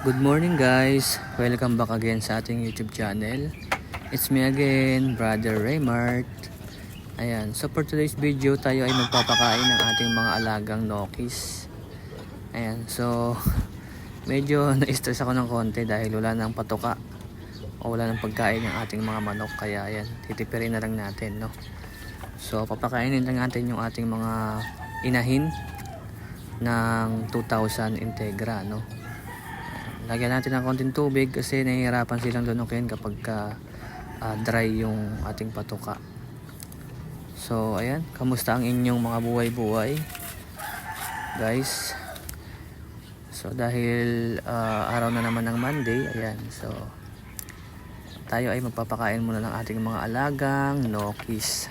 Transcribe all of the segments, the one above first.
Good morning guys! Welcome back again sa ating YouTube channel. It's me again, Brother Raymart. Ayan, so for today's video tayo ay magpapakain ng ating mga alagang nokis. Ayan, so medyo na-stress ako ng konti dahil wala nang patuka o wala nang pagkain ng ating mga manok. Kaya ayan, titipirin na lang natin, no? So papakainin lang natin yung ating mga inahin ng 2,000 Integra, no? Lagyan natin ng konting tubig kasi nahihirapan silang lunukin kapag dry yung ating patuka. So ayan, kamusta ang inyong mga buhay-buhay guys? So dahil araw na naman ng Monday, ayan, so tayo ay magpapakain muna ng ating mga alagang nokis.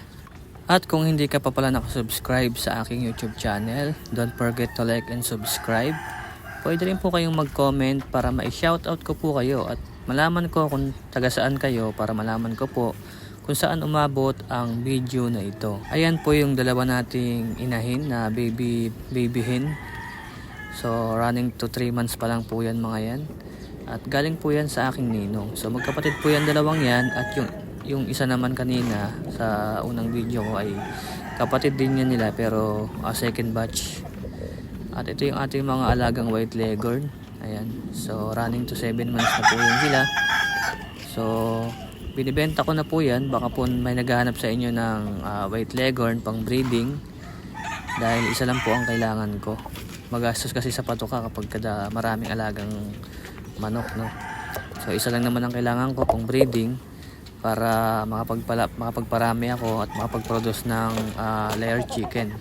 At kung hindi ka pa pala nakasubscribe sa aking YouTube channel, don't forget to like and subscribe. Pwede rin po kayong mag-comment para ma-shoutout ko po kayo at malaman ko kung taga saan kayo para malaman ko po kung saan umabot ang video na ito. Ayan po yung dalawa nating inahin na baby hen. So running to 3 months pa lang po yan mga yan. At galing po yan sa aking ninong. So magkapatid po yan dalawang yan at yung isa naman kanina sa unang video ko ay kapatid din yan nila pero second batch. At ito yung ating mga alagang white leghorn. Ayan. So running to 7 months na po yan sila. So binibenta ko na po yan. Baka po may naghahanap sa inyo ng white leghorn pang breeding. Dahil isa lang po ang kailangan ko. Magastos kasi sa patuka kapag kada maraming alagang manok, no? So isa lang naman ang kailangan ko pang breeding para makapagparami ako at makapag-produce ng layer chicken.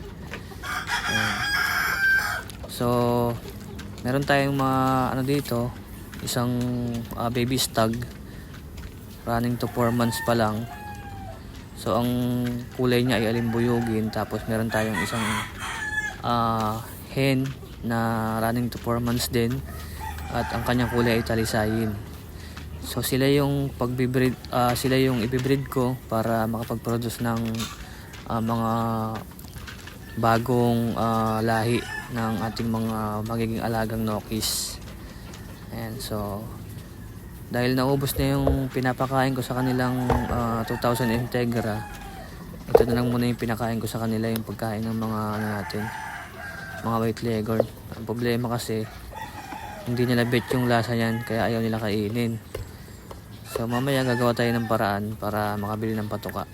Ayan. So meron tayong mga dito, isang baby stag running to 4 months pa lang. So ang kulay niya ay alimbuyugin, tapos meron tayong isang hen na running to 4 months din at ang kanyang kulay ay talisayin. So sila yung sila yung ibibreed ko para makapag-produce ng mga bagong lahi ng ating mga magiging alagang nokis. Ayan, so dahil naubos na yung pinapakain ko sa kanilang 2,000 Integra, ito na lang muna yung pinakain ko sa kanila, yung pagkain ng mga mga white leghorn. Ang problema kasi hindi nila bet yung lasa yan, kaya ayaw nila kainin. So mamaya gagawa tayo ng paraan para makabili ng patuka.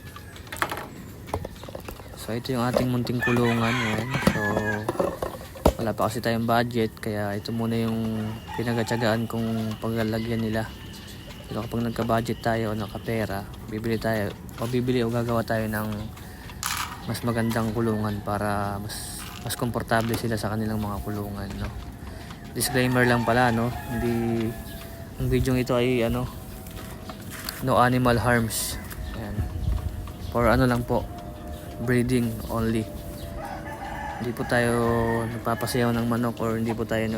So ito yung ating munting kulungan, yan. So wala pa kasi tayong budget, kaya ito muna yung pinagatiyagaan kong paglalagyan nila. Pero kapag nagka-budget tayo o nakapera, bibili o gagawa tayo ng mas magandang kulungan para mas komportable sila sa kanilang mga kulungan, no? Disclaimer lang pala, no? Hindi, ang video ito ay no animal harms. Ayan. For lang po, breeding only. Hindi po tayo nagpapasayaw ng manok or hindi po tayo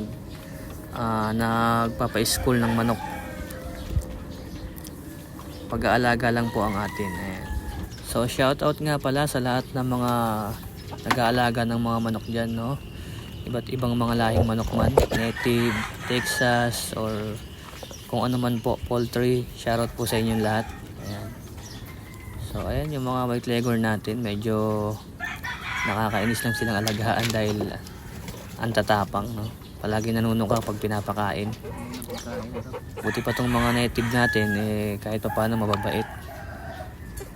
nagpapa-school ng manok. Pag-aalaga lang po ang atin. Ayan. So shoutout nga pala sa lahat ng mga nag-aalaga ng mga manok dyan, no? Iba't ibang mga lahing manok man, native, Texas, or kung ano man po, poultry. Shoutout po sa inyong lahat. Ayan. So ayan yung mga white leghorn natin, medyo nakakainis lang silang alagaan dahil ang tatapang, no? Palagi nanunuka pag pinapakain. Buti pa tong mga native natin kahit pa paano mababait.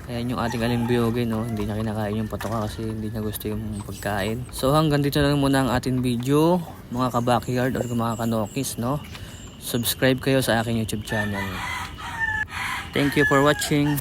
Ayan yung ating alimbuyugin, no? Hindi niya kinakain yung patuka kasi hindi niya gusto yung pagkain. So hanggang dito na lang muna ang ating video, mga ka-backyard or mga kanokis, no? Subscribe kayo sa aking YouTube channel. Thank you for watching.